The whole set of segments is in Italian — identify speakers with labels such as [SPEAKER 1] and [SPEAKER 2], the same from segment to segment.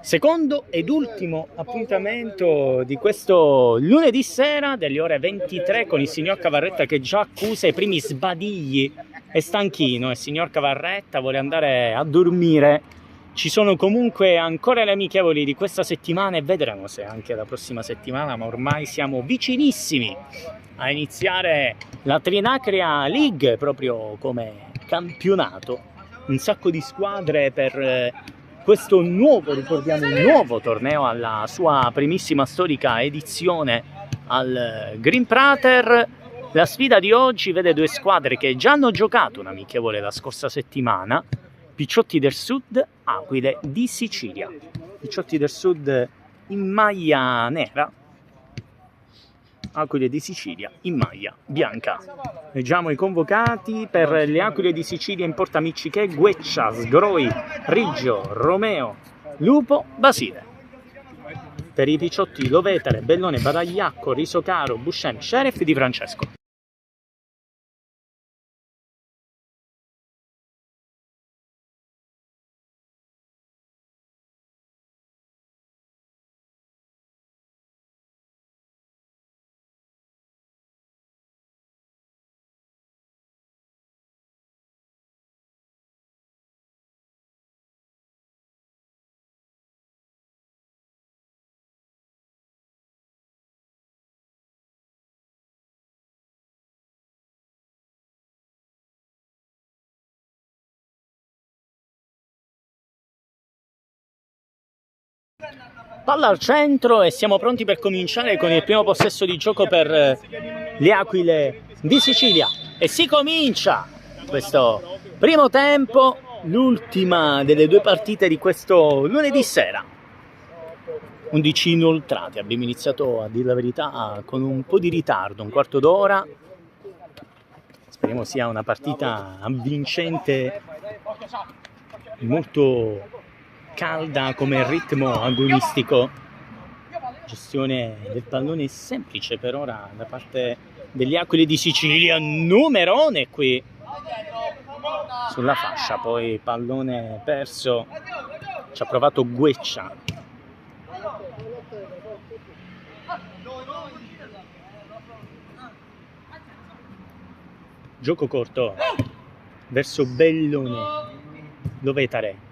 [SPEAKER 1] Secondo ed ultimo appuntamento di questo lunedì sera delle ore 23 con il signor Cavarretta che già accusa i primi sbadigli. È stanchino il signor Cavarretta, vuole andare a dormire. Ci sono comunque ancora le amichevoli di questa settimana e vedremo se anche la prossima settimana, ma ormai siamo vicinissimi a iniziare la Trinacria League proprio come campionato. Un sacco di squadre per questo nuovo, ricordiamo, un nuovo torneo alla sua primissima storica edizione al Green Prater. La sfida di oggi vede due squadre che già hanno giocato un amichevole la scorsa settimana. Picciotti del Sud, Aquile di Sicilia. Picciotti del Sud in maglia nera, Aquile di Sicilia in maglia bianca. Leggiamo i convocati per le Aquile di Sicilia in portamicciche: Gueccia, Sgroi, Riggio, Romeo, Lupo, Basile. Per i Picciotti Lovetare, Bellone, Badagliacco, Risocaro, Buscemi, Sheriff Di Francesco. Palla al centro e siamo pronti per cominciare con il primo possesso di gioco per le Aquile di Sicilia. E si comincia questo primo tempo, l'ultima delle due partite di questo lunedì sera. 11 inoltrati, abbiamo iniziato a dire la verità con un po' di ritardo, un quarto d'ora. Speriamo sia una partita avvincente, molto calda come ritmo agonistico. Gestione del pallone semplice per ora da parte degli Aquile di Sicilia. Numerone qui sulla fascia, poi pallone perso. Ci ha provato Gueccia. Gioco corto verso Bellone, Lovetare.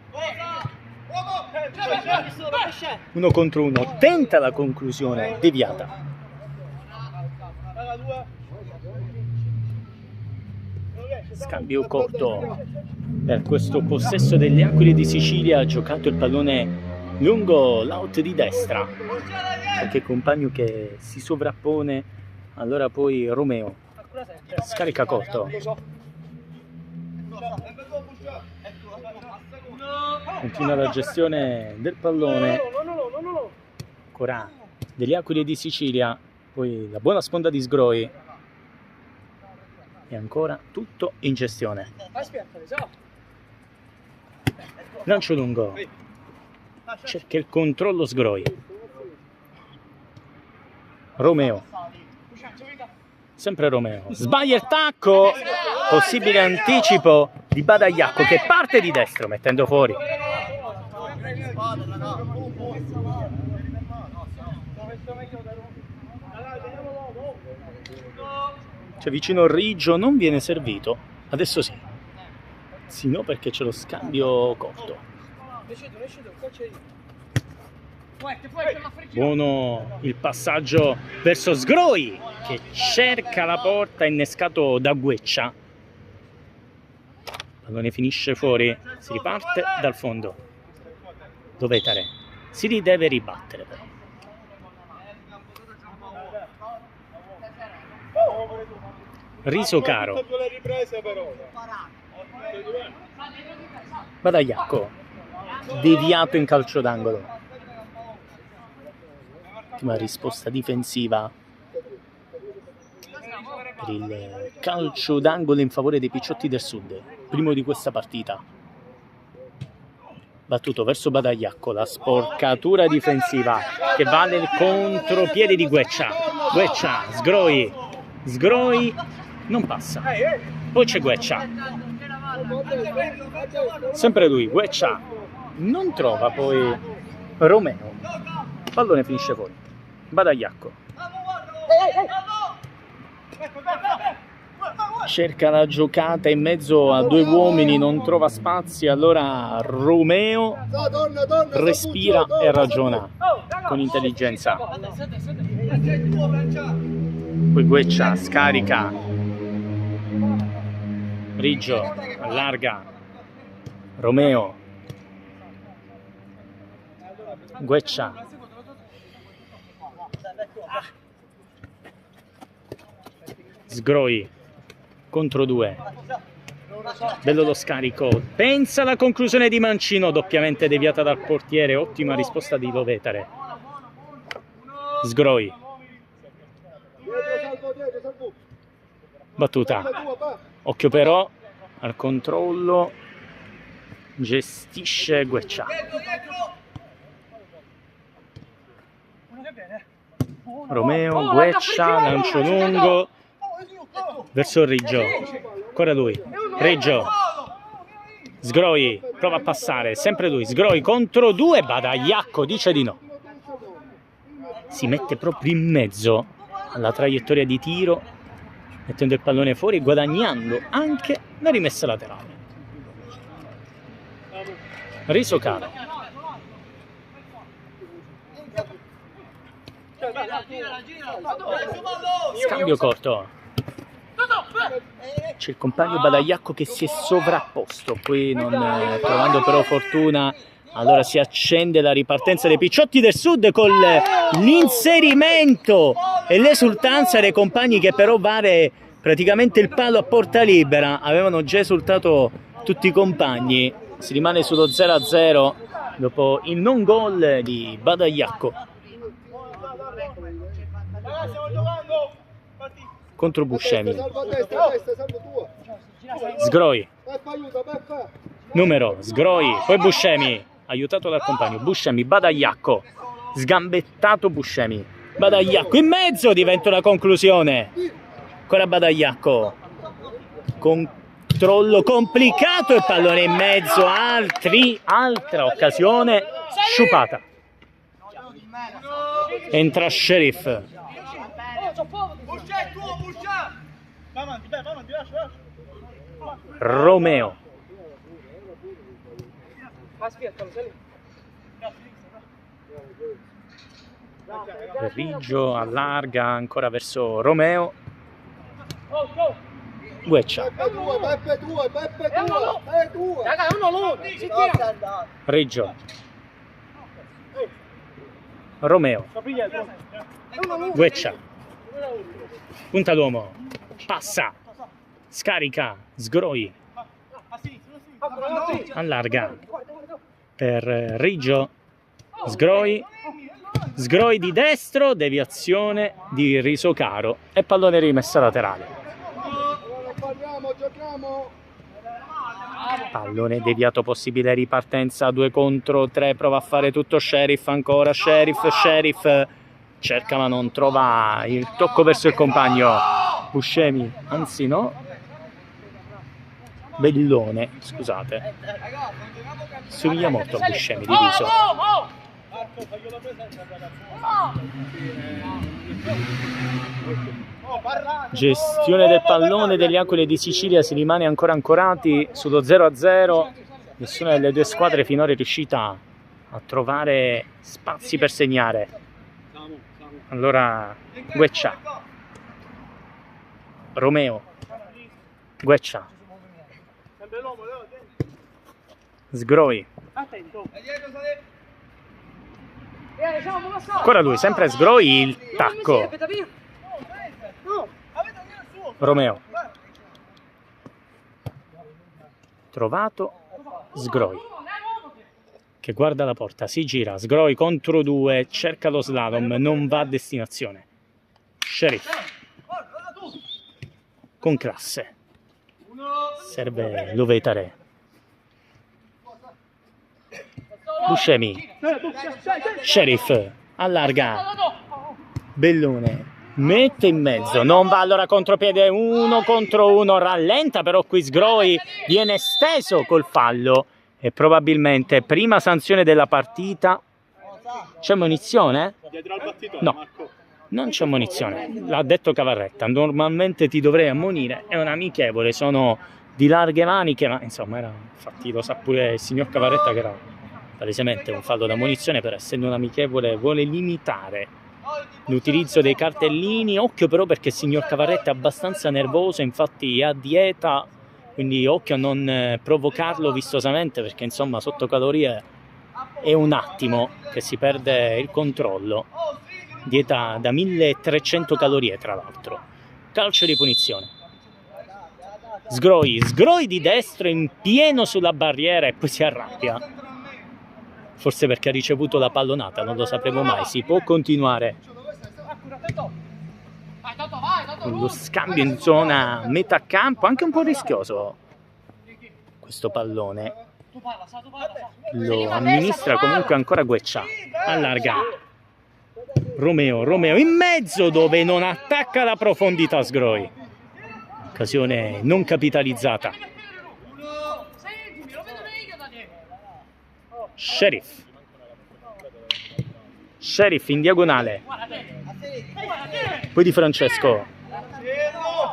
[SPEAKER 1] 1 contro 1, tenta la conclusione, deviata. Scambio corto per questo possesso delle Aquile di Sicilia. Ha giocato il pallone lungo l'out di destra, qualche compagno che si sovrappone. Allora poi Romeo scarica corto, continua la gestione del pallone ancora degli Aquile di Sicilia, poi la buona sponda di Sgroi e ancora tutto in gestione. Lancio lungo, cerca il controllo Sgroi. Romeo, sempre Romeo, sbaglia il tacco, possibile anticipo di Badagliacco che parte di destro mettendo fuori. C'è vicino Riggio, non viene servito, adesso sì. Sì, no, perché c'è lo scambio corto. Buono il passaggio verso Sgroi che cerca la porta, innescato da Gueccia. Pallone finisce fuori, si riparte dal fondo. Lovetare si deve ribattere però. Risocaro, Badagliacco, deviato in calcio d'angolo. Ultima risposta difensiva per il calcio d'angolo in favore dei Picciotti del Sud, primo di questa partita. Battuto verso Badagliacco, la sporcatura difensiva che vale il contropiede di Gueccia. Gueccia, Sgroi, Sgroi non passa, poi c'è Gueccia, sempre lui, Gueccia, non trova poi Romeo, pallone finisce fuori. Badagliacco cerca la giocata in mezzo a due uomini, non trova spazi, allora Romeo respira e ragiona con intelligenza. Poi Gueccia scarica, Riggio allarga, Romeo, Gueccia, Sgroi contro due, bello lo scarico, pensa alla conclusione di Mancino, doppiamente deviata dal portiere, ottima risposta di Lovetare. Sgroi, battuta, occhio però al controllo, gestisce Gueccia, Romeo, Gueccia, lancio lungo verso Riggio, ancora lui, Riggio, Sgroi, prova a passare, sempre lui, Sgroi contro due, Badagliacco dice di no, si mette proprio in mezzo alla traiettoria di tiro, mettendo il pallone fuori, guadagnando anche la rimessa laterale. Risocaro, scambio corto, c'è il compagno Badagliacco che si è sovrapposto, qui non trovando però fortuna, allora si accende la ripartenza dei Picciotti del Sud con l'inserimento e l'esultanza dei compagni che però vare praticamente il palo a porta libera, avevano già esultato tutti i compagni, si rimane sullo 0-0 dopo il non gol di Badagliacco contro Buscemi. Sgroi, numero, Sgroi, poi Buscemi, aiutato dal compagno, Buscemi, Badagliacco, sgambettato Buscemi, Badagliacco in mezzo, diventa una conclusione, ancora Badagliacco, controllo complicato, il pallone in mezzo, altra occasione, sciupata, entra Sheriff, Romeo, Riggio allarga ancora verso Romeo, Gueccia, Riggio, Romeo, Gueccia, punta l'uomo, passa, scarica, Sgroi, allarga per Riggio, Sgroi, Sgroi di destro, deviazione di Risocaro e pallone rimessa laterale. Pallone deviato, possibile ripartenza, 2 contro 3, prova a fare tutto Sheriff, ancora Sheriff, cerca ma non trova il tocco verso il compagno, Buscemi, anzi no, Bellone, scusate, somiglia molto a Buscemi di viso. Gestione del pallone degli Aquile di Sicilia, si rimane ancora ancorati sullo 0-0, nessuna delle due squadre finora è riuscita a trovare spazi per segnare. Allora Gueccia, Romeo, Gueccia, Sgroi, ancora lui, sempre Sgroi, il tacco, Romeo, trovato Sgroi che guarda la porta, si gira, Sgroi contro 2, cerca lo slalom, non va a destinazione. Sheriff con classe, serve Lovetare, Buscemi, Sheriff allarga, Bellone mette in mezzo, non va, allora contropiede, 1 contro 1, rallenta però qui Sgroi, viene steso col fallo E probabilmente prima sanzione della partita. C'è munizione?
[SPEAKER 2] Dietro al battitore,
[SPEAKER 1] No,
[SPEAKER 2] Marco.
[SPEAKER 1] non c'è munizione. L'ha detto Cavarretta. Normalmente ti dovrei ammonire. È un amichevole, sono di larghe maniche, ma insomma, infatti lo sa pure il signor Cavarretta che era palesemente un fallo da munizione, per essendo un amichevole vuole limitare l'utilizzo dei cartellini. Occhio però, perché il signor Cavarretta è abbastanza nervoso, infatti è a dieta, quindi occhio a non provocarlo vistosamente, perché insomma sotto calorie è un attimo che si perde il controllo. Dieta da 1300 calorie tra l'altro. Calcio di punizione. Sgroi di destro in pieno sulla barriera e poi si arrabbia. Forse perché ha ricevuto la pallonata, non lo sapremo mai. Si può continuare con lo scambio in zona metà campo, anche un po' rischioso questo pallone. Lo amministra comunque ancora Gueccia. Allarga Romeo in mezzo, dove non attacca la profondità Sgroi. Occasione non capitalizzata. Sheriff in diagonale, poi Di Francesco,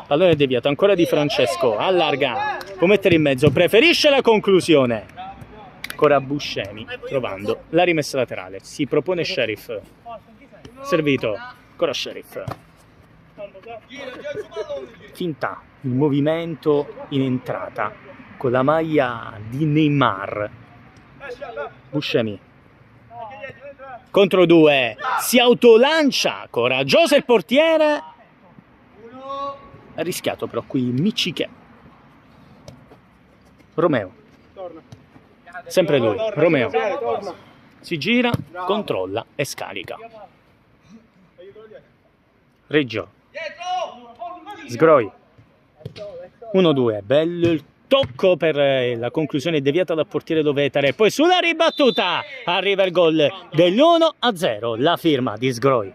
[SPEAKER 1] pallone deviato, ancora Di Francesco, allarga, può mettere in mezzo, preferisce la conclusione, ancora Buscemi trovando la rimessa laterale, si propone Sheriff, servito, ancora Sheriff, finta il movimento in entrata con la maglia di Neymar. Buscemi contro due, si autolancia, coraggioso il portiere, ha rischiato però qui Micciche. Romeo, sempre lui, Romeo, si gira, controlla e scarica. Reggio, Sgroi, 1-2, bello il tocco per la conclusione deviata dal portiere Dovetare, poi sulla ribattuta arriva il gol dell'1-0, la firma di Sgroi.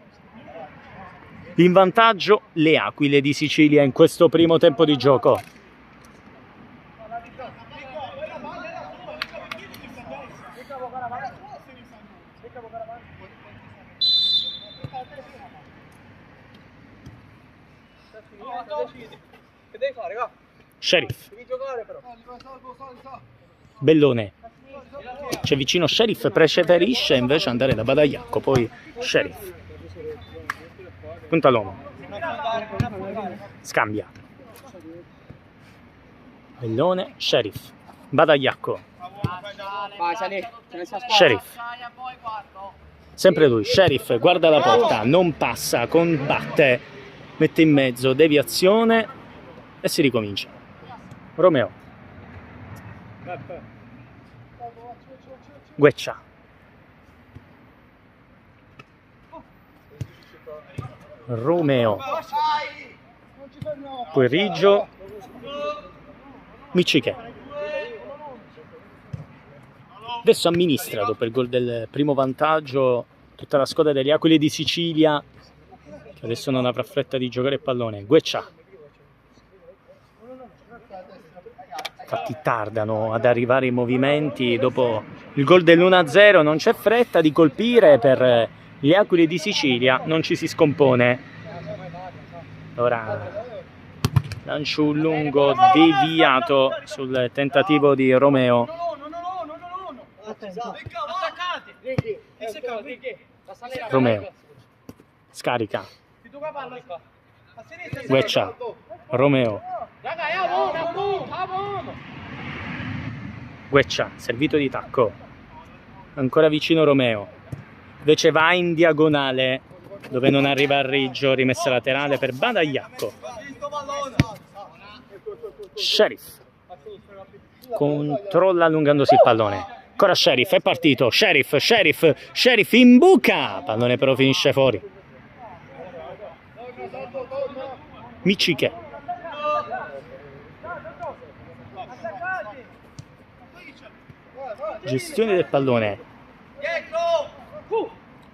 [SPEAKER 1] In vantaggio le Aquile di Sicilia in questo primo tempo di gioco. Sheriff, Bellone, c'è vicino Sheriff, preferisce invece andare da Badagliacco, poi Sheriff, Puntalone, scambia, Bellone, Sheriff, Badagliacco, Sheriff, sempre lui, Sheriff, guarda la porta, non passa, combatte, mette in mezzo, deviazione e si ricomincia. Romeo, Gueccia, Romeo, poi Riggio, Micciche. Adesso amministra, dopo il gol del primo vantaggio, tutta la squadra delle Aquile di Sicilia, che adesso non avrà fretta di giocare il pallone. Gueccia. Infatti tardano ad arrivare i movimenti, dopo il gol dell'1-0 non c'è fretta di colpire per gli Aquile di Sicilia, non ci si scompone. Ora lancio un lungo deviato sul tentativo di Romeo. Romeo scarica, Gueccia, Romeo, Gueccia, servito di tacco, ancora vicino Romeo, invece va in diagonale dove non arriva a Riggio, rimessa laterale per Badagliacco. Sheriff controlla allungandosi il pallone, ancora Sheriff, è partito, Sheriff in buca, pallone però finisce fuori. Micciche, gestione del pallone,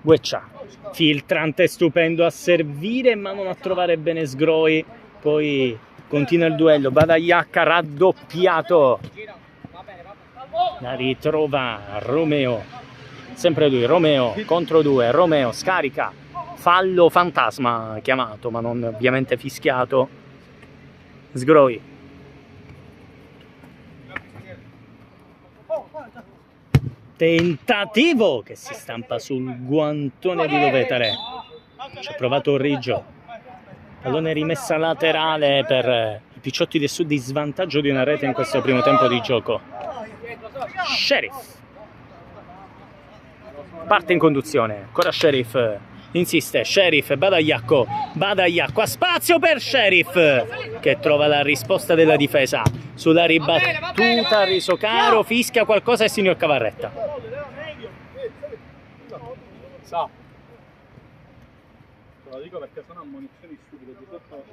[SPEAKER 1] Gueccia, filtrante stupendo a servire ma non a trovare bene Sgroi, poi continua il duello, Badagliacca raddoppiato, La ritrova Romeo, sempre lui, Romeo contro 2, Romeo scarica, fallo fantasma chiamato ma non ovviamente fischiato. Sgroi, tentativo che si stampa sul guantone di Lovetare, ci ha provato Riggio, pallone rimessa laterale per i Picciotti del Sud in svantaggio di una rete in questo primo tempo di gioco. Sheriff parte in conduzione, ancora Sheriff, insiste, Sheriff, Badagliacco, ha spazio per Sheriff che trova la risposta della difesa sulla ribattuta, Risocaro, fischia qualcosa il signor Cavarretta.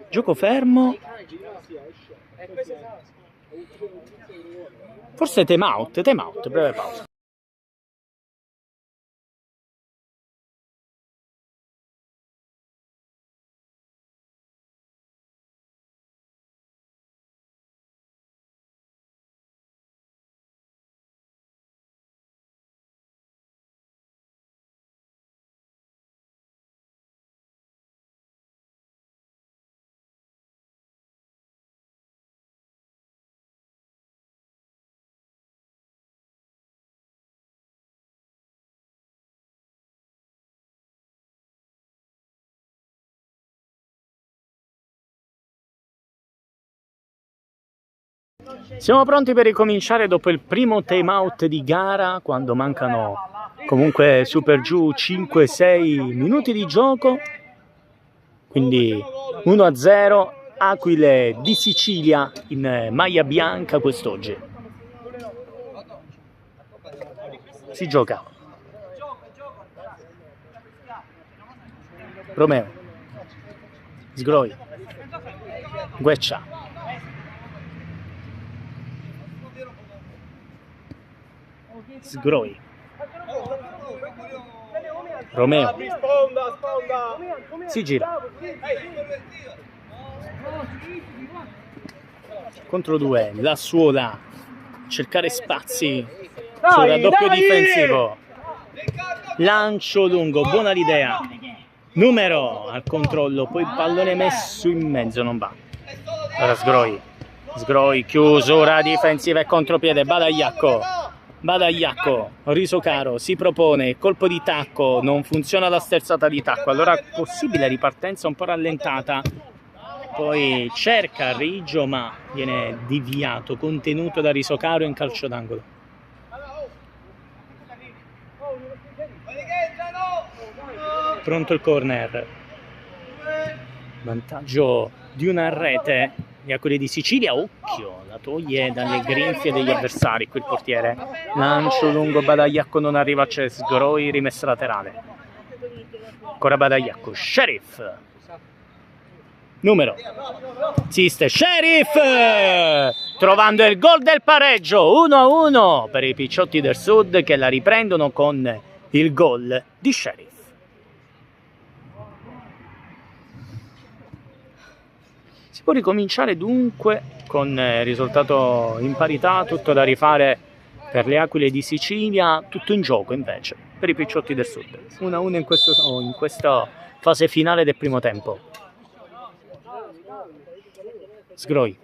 [SPEAKER 1] Gioco fermo, forse time out, breve pausa. Siamo pronti per ricominciare dopo il primo time out di gara, quando mancano comunque su per giù 5-6 minuti di gioco, quindi 1-0, Aquile di Sicilia in maglia bianca quest'oggi. Si gioca. Romeo, Sgroi, Gueccia, Sgroi, Romeo, si gira, contro 2, la Suola, cercare spazi sul raddoppio difensivo, lancio lungo, buona l'idea, Numero al controllo, poi il pallone messo in mezzo, non va. Ora Sgroi, chiusura difensiva e contropiede, Badagliacco, Risocaro si propone, colpo di tacco, non funziona la sterzata di tacco, allora possibile ripartenza un po' rallentata, poi cerca Riggio ma viene deviato, contenuto da Risocaro in calcio d'angolo. Pronto il corner, vantaggio di una rete gli Aquile di Sicilia, occhio, la toglie dalle grinfie degli avversari qui il portiere, lancio lungo, Badagliacco non arriva, c'è Sgroi, rimessa laterale, ancora Badagliacco, Sheriff, Numero, insiste, Sheriff, trovando il gol del pareggio, 1-1 per i Picciotti del Sud che la riprendono con il gol di Sheriff. Si può ricominciare dunque con risultato in parità, tutto da rifare per le Aquile di Sicilia, tutto in gioco invece per i Picciotti del Sud. 1-1 in questa fase finale del primo tempo. Sgroi.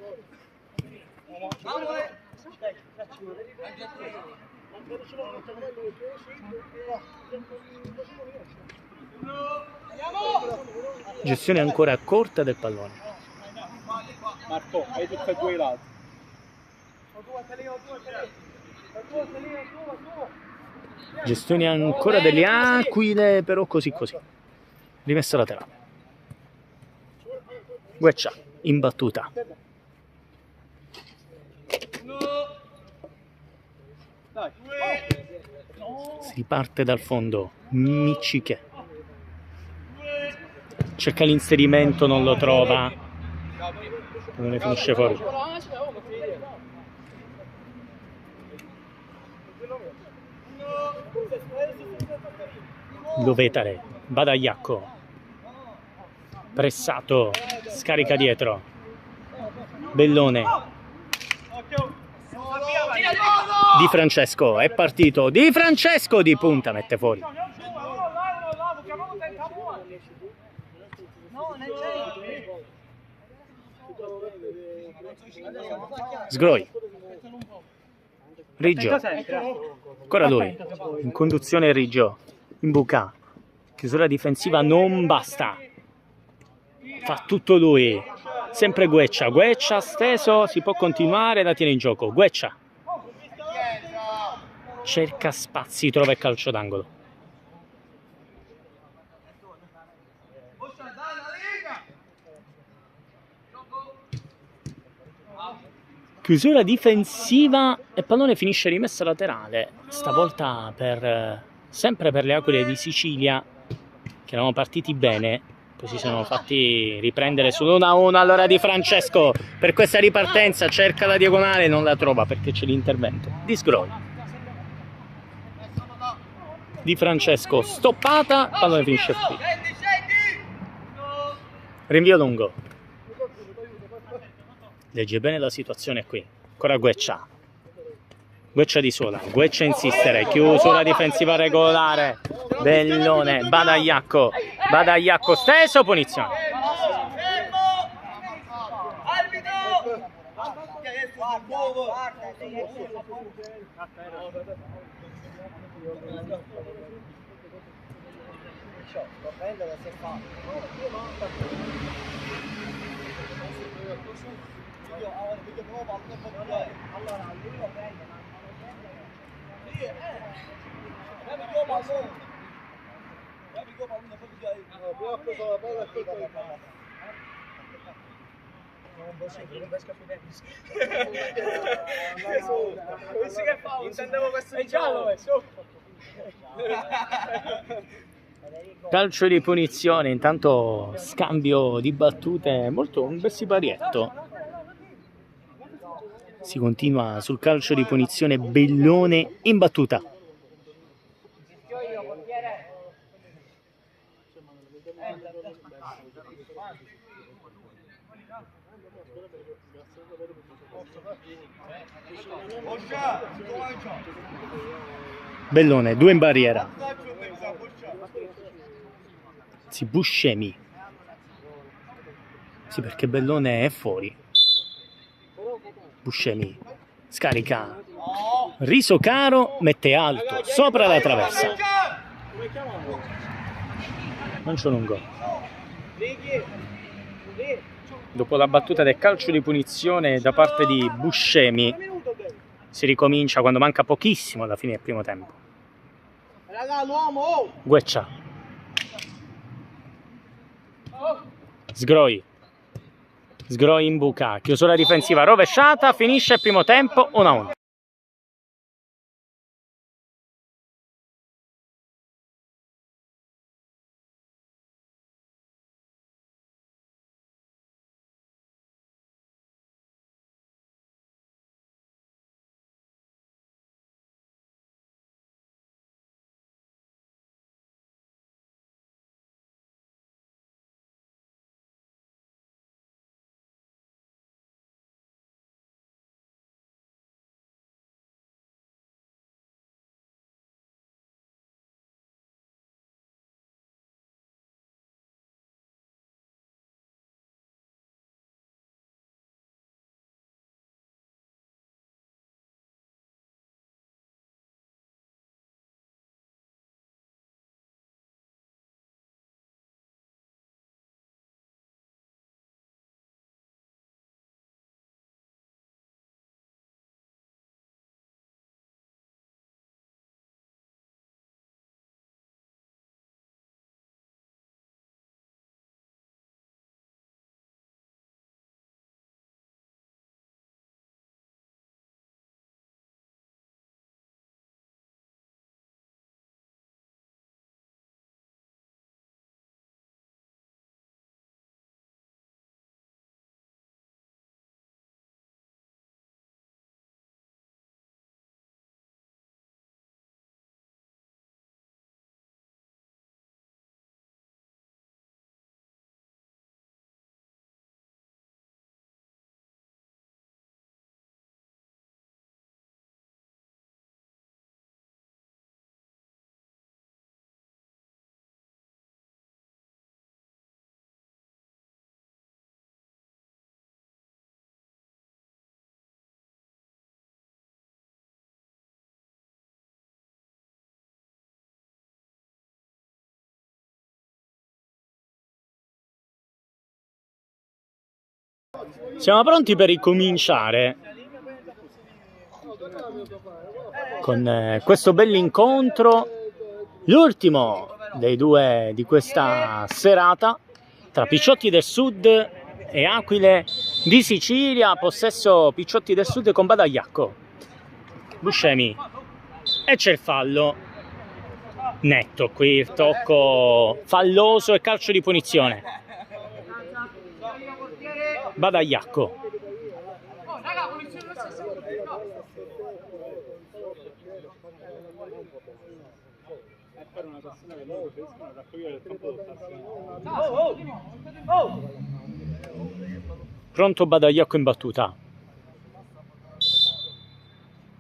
[SPEAKER 1] Gestione ancora corta del pallone.
[SPEAKER 2] Marco, hai tutti e due i lati.
[SPEAKER 1] Gestione ancora delle Aquile, però così. Rimessa laterale. Gueccia, in battuta. Si riparte dal fondo. Micciche. Cerca l'inserimento, non lo trova. Non ne finisce fuori. Lovetare, Badagliacco, pressato, scarica dietro, Bellone, Di Francesco è partito, Di Francesco di punta mette fuori. Sgroi. Riggio. Ancora lui. In conduzione Riggio. In buca. Chiusura difensiva non basta. Fa tutto lui. Sempre Gueccia. Gueccia steso. Si può continuare. La tiene in gioco. Gueccia. Cerca spazi. Trova il calcio d'angolo. Chiusura difensiva e pallone finisce rimessa laterale. Stavolta sempre per le Aquile di Sicilia, che erano partiti bene. Poi si sono fatti riprendere sull'1-1. Allora Di Francesco per questa ripartenza cerca la diagonale, non la trova perché c'è l'intervento di Sgroi. Di Francesco stoppata, pallone finisce qui. Rinvio lungo. Legge bene la situazione qui. Ancora Gueccia. Gueccia di sola. Gueccia insistere. Chiusura difensiva regolare. Bellone. Badagliacco. Badagliacco steso. Punizione. Calcio di punizione, intanto scambio di battute, molto un bel siparietto. Si continua sul calcio di punizione, Bellone in battuta. Bellone, 2 in barriera. Si Buscemi. Sì, perché Bellone è fuori. Buscemi scarica. Riso Caro mette alto sopra la traversa. Lancio lungo. Dopo la battuta del calcio di punizione da parte di Buscemi si ricomincia quando manca pochissimo alla fine del primo tempo. Gueccia. Sgroi. Sgroi in buca. Chiusura difensiva rovesciata. Finisce il primo tempo 1-1. Siamo pronti per ricominciare con questo bell'incontro, l'ultimo dei due di questa serata tra Picciotti del Sud e Aquile di Sicilia, possesso Picciotti del Sud con Badagliacco. Buscemi, e c'è il fallo netto qui, il tocco falloso e calcio di punizione. Badagliacco. Pronto Badagliacco in battuta.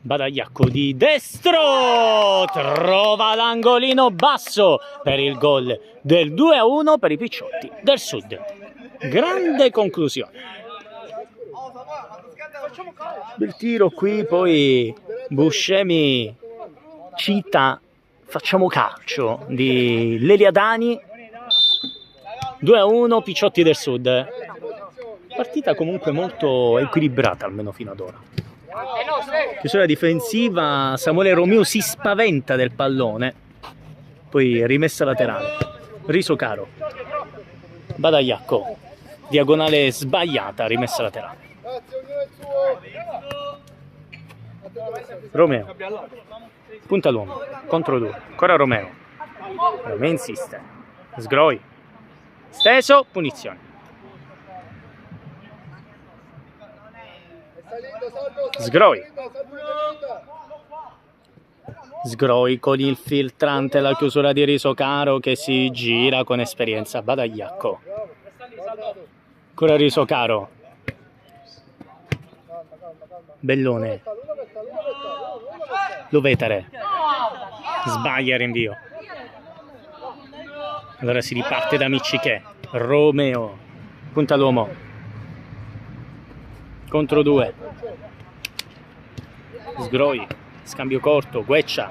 [SPEAKER 1] Badagliacco di destro, trova l'angolino basso per il gol del 2-1 per i Picciotti del Sud. Grande conclusione. Bel tiro qui, poi Buscemi cita facciamo calcio di Leliadani. 2-1 Picciotti del Sud. Partita comunque molto equilibrata, almeno fino ad ora. Chiusura difensiva, Samuele Romeo si spaventa del pallone, poi rimessa laterale. Riso Caro. Badagliacco, diagonale sbagliata, rimessa laterale. Romeo, punta l'uomo, contro due, ancora Romeo. Romeo insiste. Sgroi, steso, punizione. Sgroi con il filtrante, la chiusura di Riso Caro che si gira con esperienza. Badagliacco, ancora Riso Caro. Bellone, Lovetare, sbaglia il rinvio. Allora si riparte da Miccichè. Romeo, punta l'uomo, contro due. Sgroi, scambio corto, Gueccia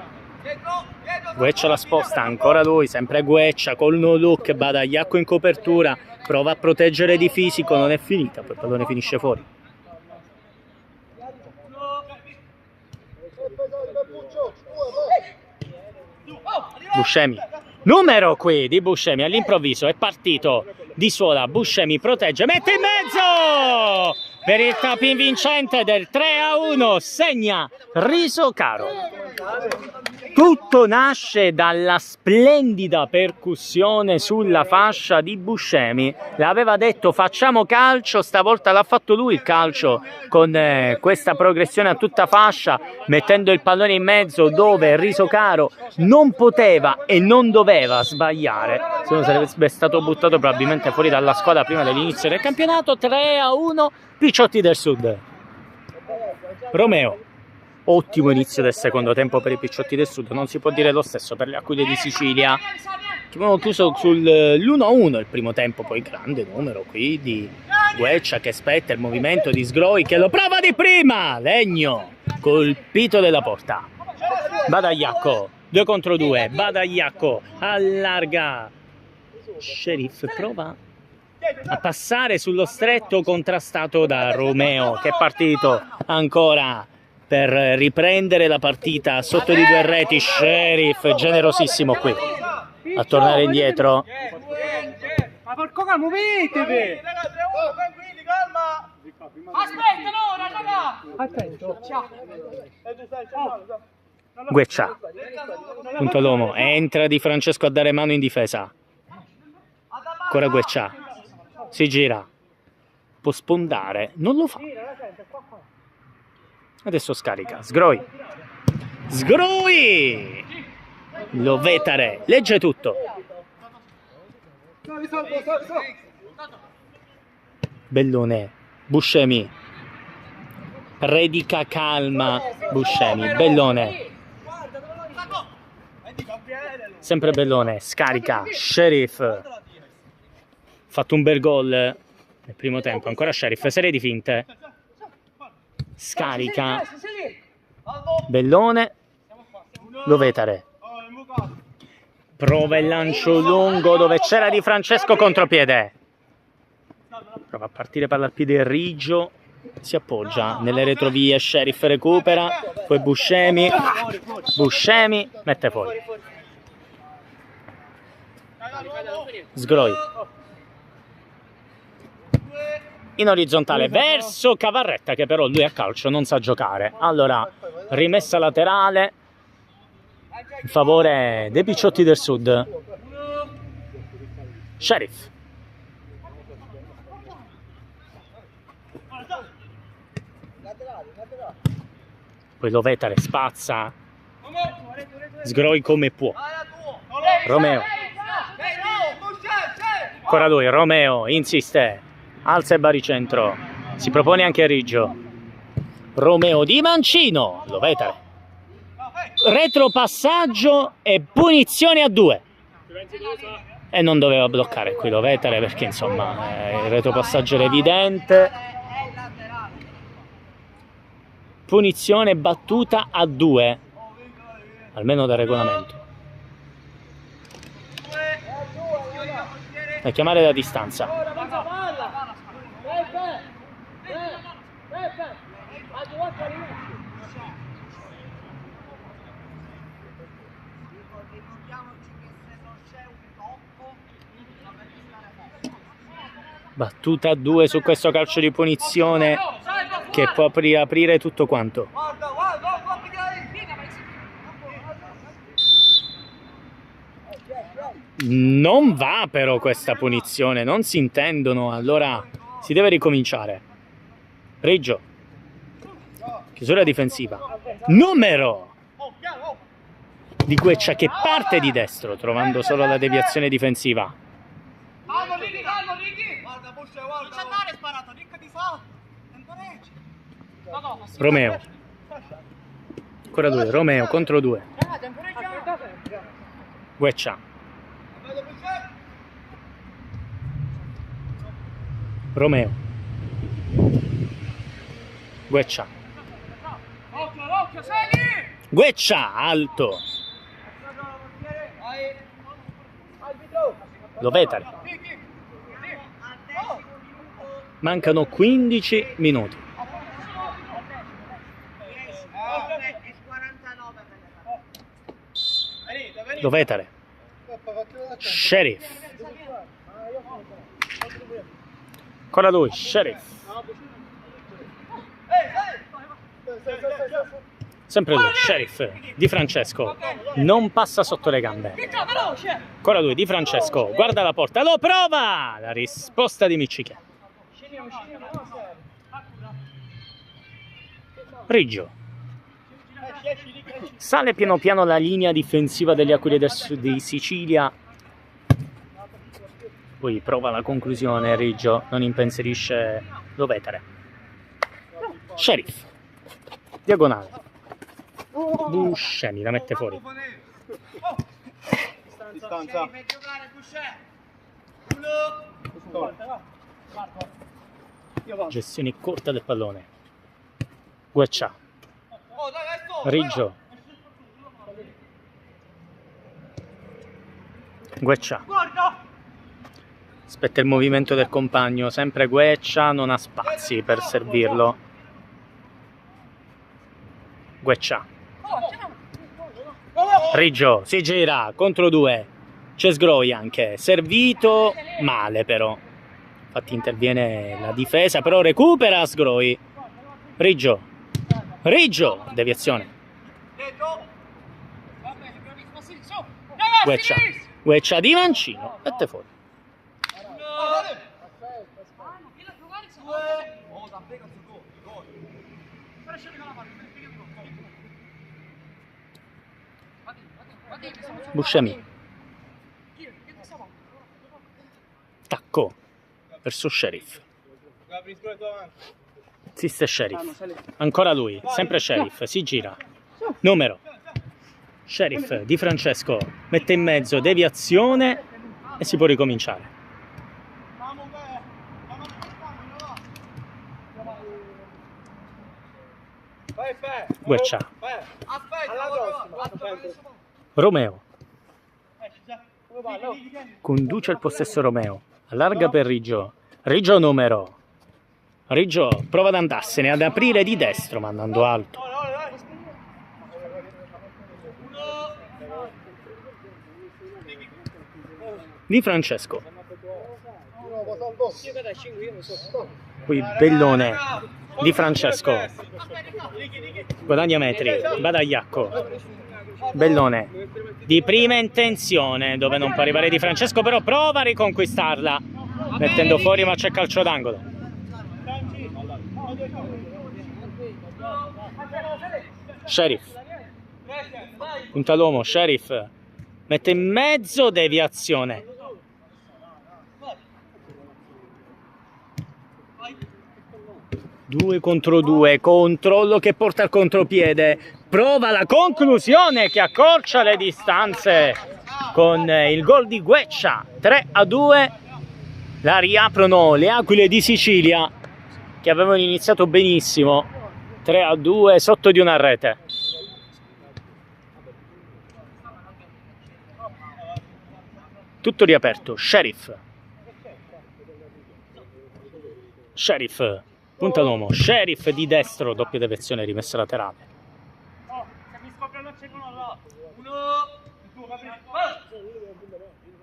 [SPEAKER 1] la sposta, ancora lui, sempre Gueccia col no look. Badagliacco in copertura, prova a proteggere di fisico, non è finita, poi il pallone finisce fuori. Buscemi, numero qui di Buscemi, all'improvviso è partito di sola. Buscemi protegge, mette in mezzo per il tapin vincente del 3-1, segna Riso Caro. Tutto nasce dalla splendida percussione sulla fascia di Buscemi. L'aveva detto facciamo calcio, stavolta l'ha fatto lui il calcio con questa progressione a tutta fascia, mettendo il pallone in mezzo dove Riso Caro non poteva e non doveva sbagliare, se no sarebbe stato buttato probabilmente fuori dalla squadra prima dell'inizio del campionato. 3-1 Picciotti del Sud. Romeo, ottimo inizio del secondo tempo per i Picciotti del Sud, non si può dire lo stesso per le Aquile di Sicilia, che abbiamo chiuso sull'1-1 il primo tempo. Poi grande numero qui di Gueccia che aspetta il movimento di Sgroi che lo prova di prima, Legno colpito della porta. Badagliacco, 2 contro 2, Badagliacco allarga, Sheriff prova a passare sullo stretto, contrastato da Romeo che è partito ancora per riprendere la partita sotto di 2 reti. Sheriff generosissimo qui a tornare indietro.
[SPEAKER 2] Ma porco calmo, muovetevi!
[SPEAKER 3] Aspetta, no, raga!
[SPEAKER 2] Attento.
[SPEAKER 1] Gueccia, punto all'uomo, entra Di Francesco a dare mano in difesa. Ancora Gueccia, si gira, può sfondare, non lo fa. Adesso scarica, Sgroi, Lovetare, legge tutto. Bellone, Buscemi, predica calma Buscemi, Bellone, sempre Bellone, scarica, Sheriff, fatto un bel gol nel primo tempo, ancora Sheriff, serie di finte, scarica, Bellone, Lovetare, prova il lancio lungo dove c'era Di Francesco, contropiede, Prova a partire palla al piede Riggio, si appoggia nelle retrovie, Sheriff recupera, poi Buscemi, mette fuori. Sgroi. In orizzontale verso Cavarretta, che però lui a calcio non sa giocare. Allora, rimessa laterale in favore dei Picciotti del Sud. Sheriff. Poi Lovetare spazza. Sgroi come può. Romeo. Ancora lui, Romeo insiste. Alza il baricentro. Si propone anche Riggio. Romeo di Mancino. Lovetare. Retropassaggio e punizione a 2. E non doveva bloccare qui Lovetare perché insomma il retropassaggio era evidente. Punizione battuta a 2. Almeno da regolamento. Da chiamare da distanza. Battuta a 2 su questo calcio di punizione che può aprire tutto quanto. Non va però questa punizione, non si intendono, allora si deve ricominciare. Riggio. Chiusura difensiva. Numero di Gueccia che parte di destro, trovando solo la deviazione difensiva. Romeo. Ancora 2, Romeo contro 2. Gueccia. Romeo. Gueccia. Gueccia, alto. Lovetare. Mancano 15 minuti. Lovetare. Sheriff. Ancora lui, Sheriff. Sempre lui, Sheriff. Di Francesco. Non passa sotto le gambe. Ancora lui, Di Francesco. Guarda la porta, lo prova! La risposta di Micciche. Riggio. Sale piano piano la linea difensiva degli Aquile del Sud di Sicilia. Poi prova la conclusione Riggio, non impensierisce Lovetare. Sheriff. Diagonale. Buscemi la mette fuori. Gestione corta del pallone. Gueccia. Riggio. Gueccia. Aspetta il movimento del compagno, sempre Gueccia, non ha spazi per servirlo. Gueccia. Riggio, si gira, contro 2. C'è Sgroi anche, servito male però. Infatti interviene la difesa, però recupera Sgroi. Riggio. Riggio, deviazione. Gueccia. Gueccia di Mancino, mette fuori. Buscemi. Tacco verso Sheriff. Insiste Sheriff. Ancora lui, sempre Sheriff, si gira. Numero. Sheriff Di Francesco mette in mezzo, deviazione e si può ricominciare. Gueccia. Romeo. Conduce il possesso Romeo. Allarga per Riggio. Riggio numero. Riggio prova ad andarsene, ad aprire di destro, ma andando alto. Di Francesco. Qui Bellone. Di Francesco. Guadagna metri. Badagliacco. Bellone. Di prima intenzione, dove non può arrivare Di Francesco, però prova a riconquistarla. Mettendo fuori, ma c'è calcio d'angolo. Sheriff. Punta l'uomo, Sheriff. Mette in mezzo, deviazione. Due contro due, controllo che porta al contropiede. Prova la conclusione che accorcia le distanze con il gol di Gueccia. 3-2. La riaprono le Aquile di Sicilia, che avevano iniziato benissimo. 3-2 sotto di una rete. Tutto riaperto. Sheriff. Sheriff. Punta l'uomo. Sheriff di destro. Doppia deviazione, rimessa laterale.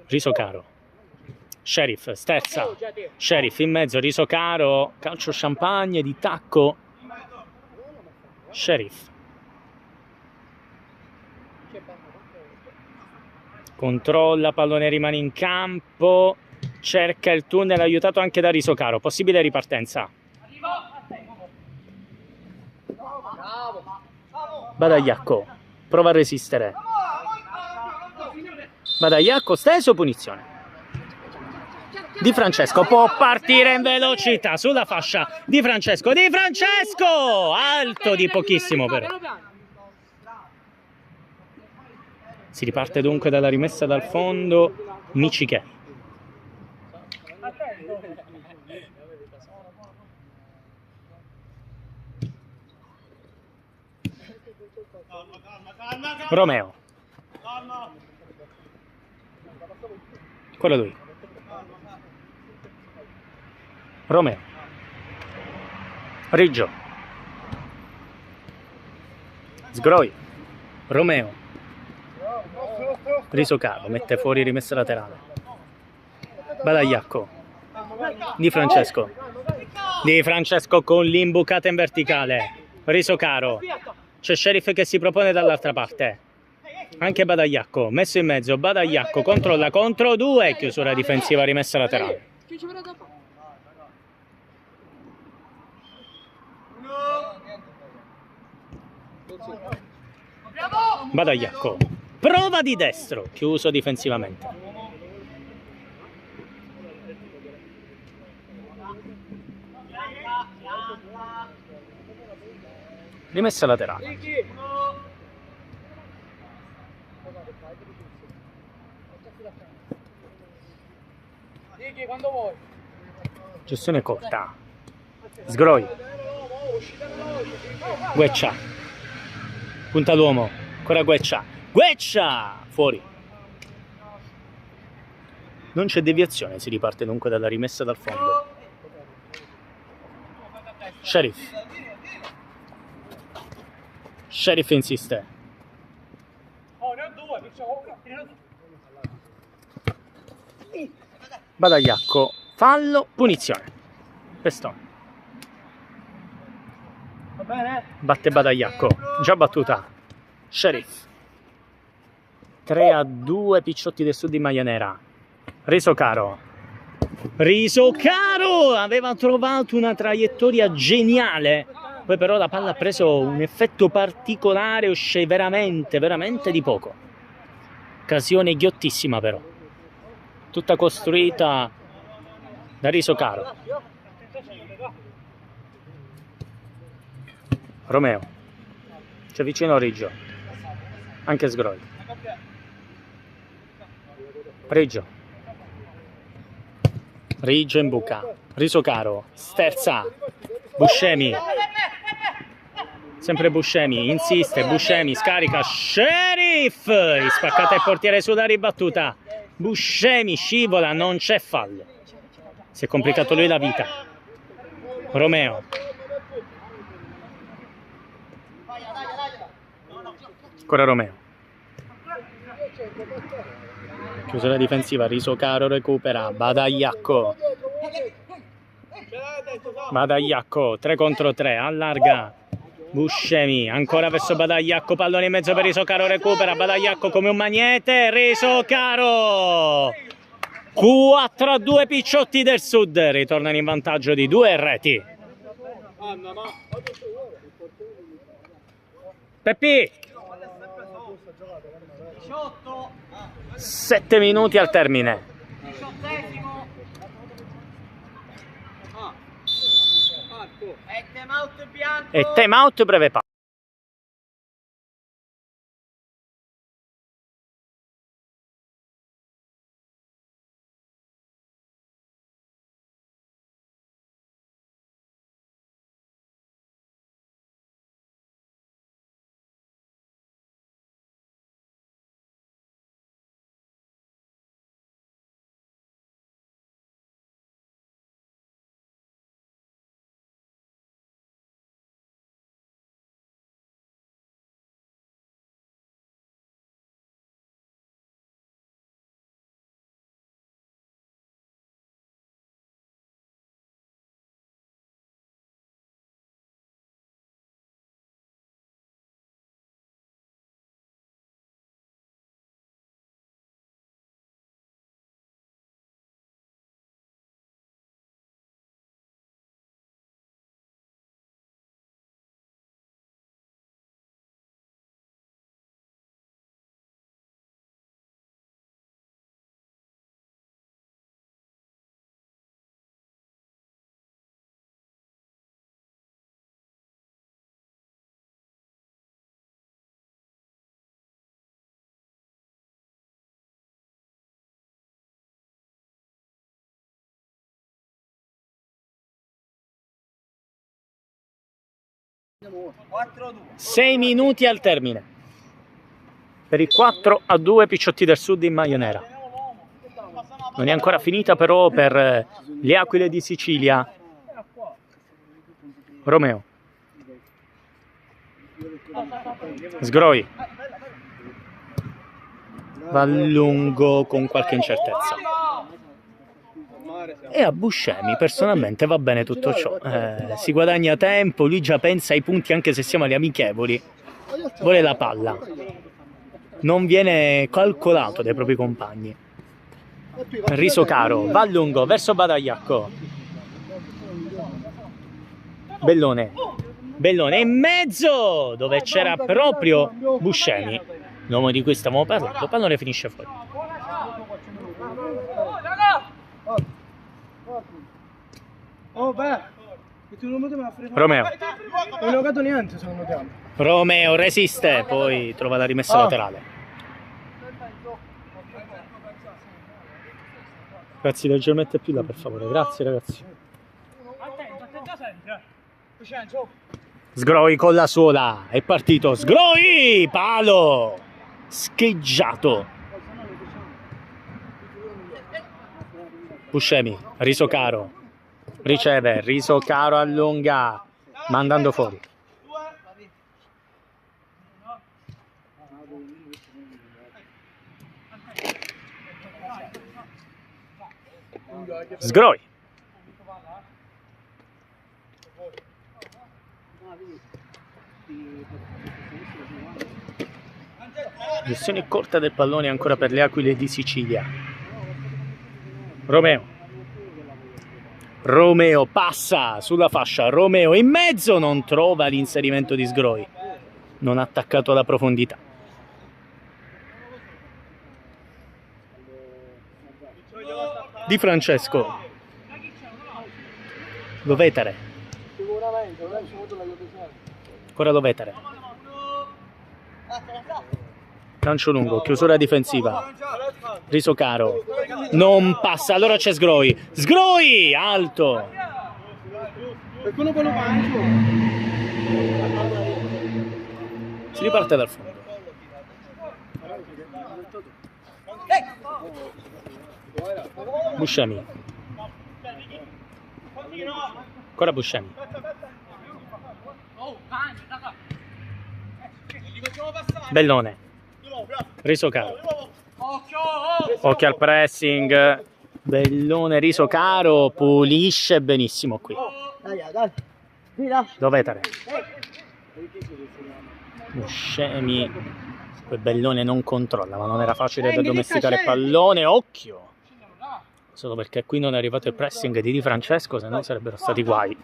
[SPEAKER 1] Risocaro. Sheriff, sterza. Sheriff in mezzo, Risocaro. Calcio champagne di tacco. Sheriff. Controlla, pallone rimane in campo. Cerca il tunnel, aiutato anche da Risocaro. Possibile ripartenza. Badagliacco. Prova a resistere. Badagliacco, stesso, punizione. Di Francesco può partire in velocità sulla fascia. Di Francesco, Di Francesco! Alto di pochissimo però. Si riparte dunque dalla rimessa dal fondo. Michiché. Romeo. Quello lui. Romeo. Riggio. Sgroi. Romeo. Risocaro, mette fuori rimessa laterale. Badagliacco. Di Francesco. Di Francesco con l'imbucata in verticale. Risocaro. C'è Sheriff che si propone dall'altra parte. Anche Badagliacco, messo in mezzo. Badagliacco controlla contro due. Chiusura difensiva, rimessa laterale. Badagliacco. Prova di destro. Chiuso difensivamente. Rimessa laterale. Gestione corta. Sgroi. Gueccia. Punta l'uomo. Ancora Gueccia. Gueccia! Fuori. Non c'è deviazione, si riparte dunque dalla rimessa dal fondo. Sheriff. Sheriff insiste. Badagliacco, fallo, punizione. Pestone. Batte Badagliacco, già battuta. Sheriff. 3-2, Picciotti del Sud di maglia nera. Risocaro. Risocaro aveva trovato una traiettoria geniale. Poi però la palla ha preso un effetto particolare, uscì veramente di poco. Occasione ghiottissima però. Tutta costruita da Risocaro. Romeo. C'è vicino Riggio. Anche Sgroi. Riggio. Riggio in buca. Risocaro. Sterza. Buscemi. Sempre Buscemi. Insiste. Buscemi. Scarica. Sheriff. Spaccata il portiere sulla ribattuta. Buscemi scivola. Non c'è fallo. Si è complicato lui la vita. Romeo. Ancora Romeo. Chiusura difensiva, Risocaro recupera, Badagliacco. Badagliacco, 3 contro 3, allarga. Buscemi, ancora verso Badagliacco, pallone in mezzo per Risocaro, recupera, Badagliacco come un magnete, Risocaro! 4-2 Picciotti del Sud, ritornano in vantaggio di 2 reti. Peppi! 7 minuti al termine. E time out breve pausa. Sei minuti al termine per i 4-2 Picciotti del Sud in maglia nera. Non è ancora finita però per le Aquile di Sicilia. Romeo. Sgroi. Va lungo con qualche incertezza. E a Buscemi personalmente va bene tutto ciò, si guadagna tempo, lui già pensa ai punti anche se siamo alle amichevoli, vuole la palla, non viene calcolato dai propri compagni. Risocaro, va lungo verso Badagliacco, Bellone, Bellone in mezzo dove c'era proprio Buscemi, l'uomo di cui stavamo parlando, pallone finisce fuori.
[SPEAKER 2] Oh beh, tu non potevi fare.
[SPEAKER 1] Romeo.
[SPEAKER 2] Non ho giocato niente secondo te.
[SPEAKER 1] Romeo resiste, poi trova la rimessa laterale. Ragazzi, leggermente più là per favore, grazie ragazzi. Sgroi con la sola, è partito, Sgroi, palo, scheggiato. Buscemi, Risocaro. Riceve, Risocaro allunga, mandando fuori. Sgroi. Gestione corta del pallone ancora per le Aquile di Sicilia. Romeo. Romeo passa sulla fascia, Romeo in mezzo, non trova l'inserimento di Sgroi, non ha attaccato alla profondità. Di Francesco, Lovetere, ancora Lovetere, lancio lungo, chiusura difensiva, Risocaro, non passa, allora c'è Sgroi, Sgroi, alto, si riparte dal fondo. Buscemi, Ancora Buscemi. Bellone. Riso caro. Occhio al pressing. Bellone riso caro. Pulisce benissimo qui. Dov'è? Buscemi. Quel Bellone non controlla, ma non era facile da domesticare il pallone. Occhio! Solo perché qui non è arrivato il pressing di Di Francesco, se no sarebbero stati guai.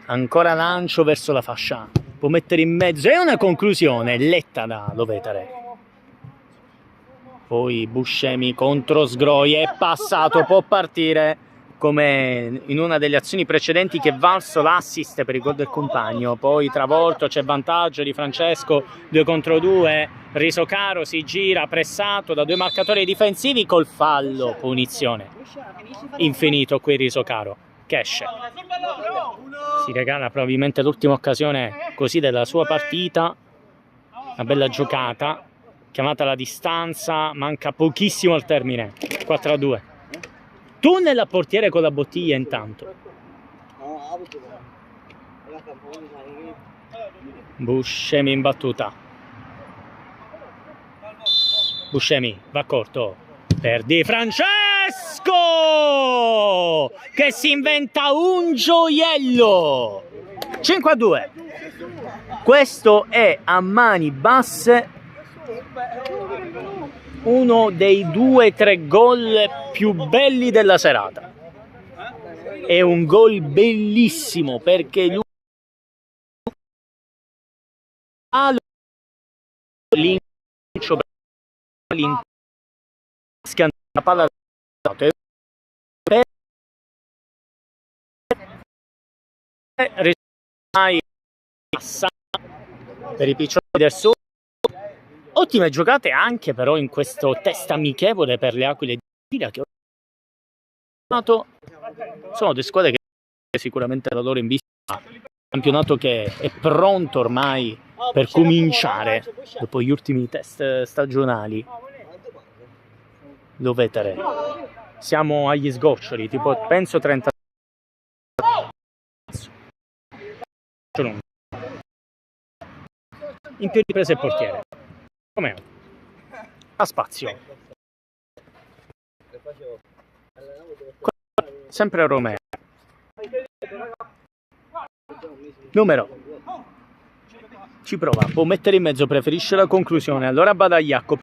[SPEAKER 1] Ancora lancio verso la fascia. Può mettere in mezzo. È una conclusione letta da Lovetare. Poi Buscemi contro Sgroi. È passato, può partire. Come in una delle azioni precedenti che valso l'assist per il gol del compagno. Poi travolto, c'è vantaggio di Francesco, 2 contro 2, Riso Caro si gira pressato da 2 marcatori difensivi col fallo, punizione. Infinito qui Riso Caro, che esce. Si regala probabilmente l'ultima occasione così della sua partita, una bella giocata, chiamata alla distanza, manca pochissimo al termine, 4-2. Tunnel a portiere con la bottiglia intanto. Buscemi in battuta. Buscemi va corto per Di Francesco che si inventa un gioiello. 5-2. Questo è a mani basse uno dei 2-3 gol più belli della serata. È un gol bellissimo perché lui ha l'incrocio la palla per i piccioni del sole. Ottime giocate anche però in questo test amichevole per le Aquile di Sicilia che sono due squadre che sicuramente la loro in vista, un campionato che è pronto ormai per cominciare dopo gli ultimi test stagionali. Lovetare, siamo agli sgoccioli, tipo penso 30. In più riprese il portiere. Romeo ha spazio, sempre Romeo, numero ci prova, può mettere in mezzo, preferisce la conclusione, allora Badagliacco